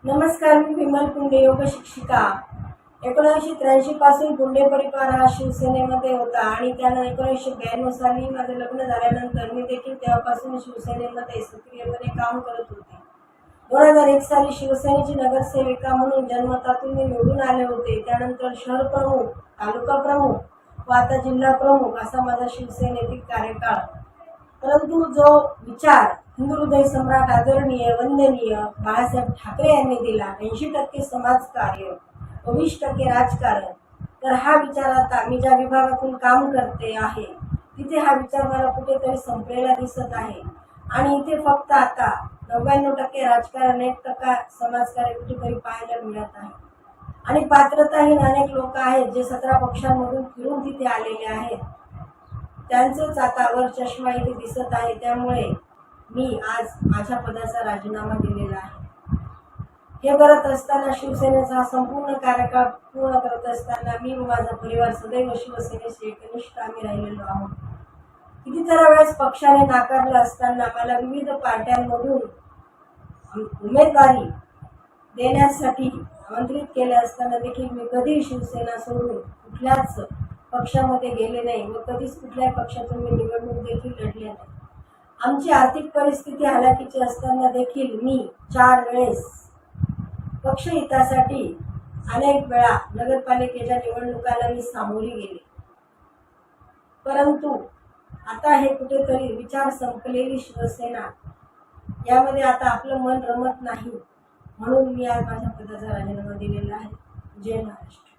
नमस्कार, मी विमल कुंडे, योग शिक्षिका. 1983 पासून कुंडे परिवार हा शिवसेनेमध्ये होता आणि त्यानं 1992 साली माझं लग्न झाल्यानंतर मी देखील तेव्हापासून शिवसेनेमध्ये सक्रियपणे काम करत होते. 2001 साली शिवसेनेची नगरसेविका म्हणून जन्मतातून मी निवडून आले होते. त्यानंतर शहर प्रमुख, तालुका प्रमुख व आता जिल्हा प्रमुख असा माझा शिवसेनेतील कार्यकाळ. परंतु जो विचार हिंदू हृदय सम्राट आदरणीय वंदनीय बाळासाहेब ठाकरे यांनी दिला, 80% समाजकार्य व 20% राजकारण, तर हा विचार आता मी ज्या विभागातून काम करते आहे तिथे हा विचार मला कुठेतरी संपलेला दिसत आहे. आणि इथे फक्त आता 99% राजकारण, 1% समाजकार्य कुठेतरी पाहायला मिळत आहे. आणि पात्रताहीन अनेक लोक आहेत जे 17 पक्षांमधून फिरून तिथे आलेले आहेत. त्यांचंच आता वर चष्मा इथे दिसत आहे. त्यामुळे मी आज माझ्या पदाचा राजीनामा दिलेला आहे. हे करत असताना शिवसेनेचा हा संपूर्ण कार्यकाळ पूर्ण करत असताना मी व माझा परिवार सदैव शिवसेनेशी एकनिष्ठ आम्ही राहिलेलो आहोत. कितीतरी वेळेस पक्षाने नाकारलं असताना मला विविध पार्ट्यांमधून उमेदवारी देण्यासाठी आमंत्रित केले असताना देखील मी कधी शिवसेना सोडून कुठल्याच पक्षामध्ये गेले नाही व कधीच कुठल्याही पक्षातून मी निवडणूक देखील लढले नाही. आमची आर्थिक परिस्थिती हालाकीची असताना देखील मी 4 वेळेस पक्षहितासाठी अनेक वेळा नगरपालिकेच्या निवडणुकाला मी सामोरी गेले. परंतु आता हे कुठेतरी विचार संपलेली शिवसेना यामध्ये आता आपलं मन रमत नाही, म्हणून मी आज माझ्या पदाचा राजीनामा दिलेला आहे. जय महाराष्ट्र.